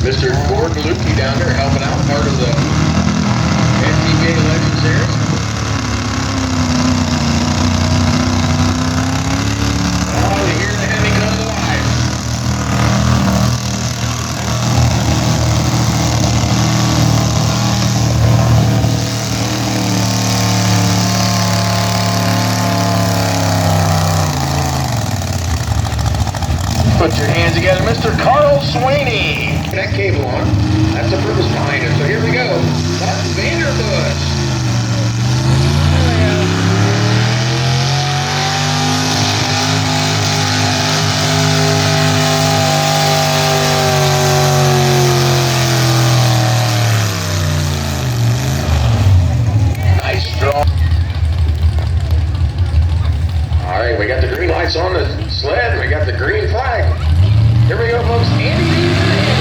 Mr. Gordon Lukey down there helping out, part of the FTJ Legends Series. Oh, you hear the Hemi comes alive. Put your hands together, Mr. Carl Swaney. That cable on. That's the purpose behind it. So here we go. Mark Vanderbush. Nice strong. All right, we got the green lights on the sled. We got the green flag. Here we go, folks. Andy Dean in the head.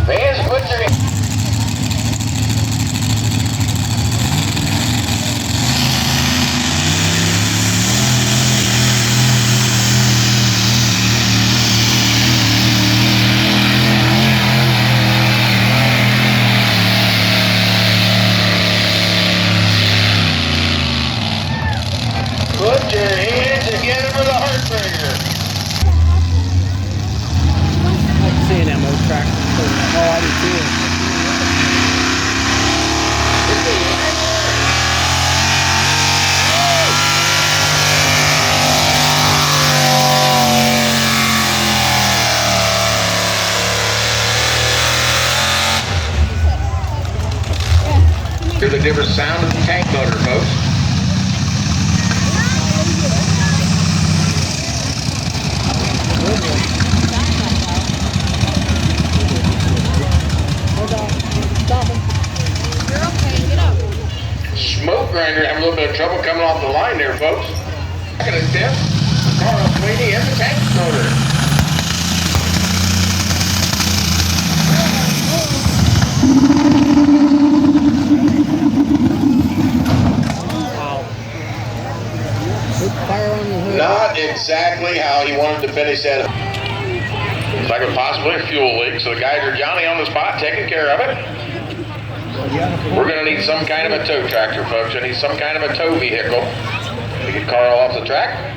Fans, put your hands. Put your hands together for the Heartbreaker. I like seeing that most tractor. Oh, I did too. It's the Wrangler. Hear the different sound of the tank motor, folks. Hold on. Stop him. You're okay, get up. Smoke grinder having a little bit of trouble coming off the line there, folks. Back at a step, Carl Swaney and the tank motor. Wow. Put fire on the hood. Not exactly how he wanted to finish that. Looks like a possibly a fuel leak, so the guys are Johnny on the spot taking care of it. We're going to need some kind of a tow tractor, folks. I need some kind of a tow vehicle to get Carl off the track.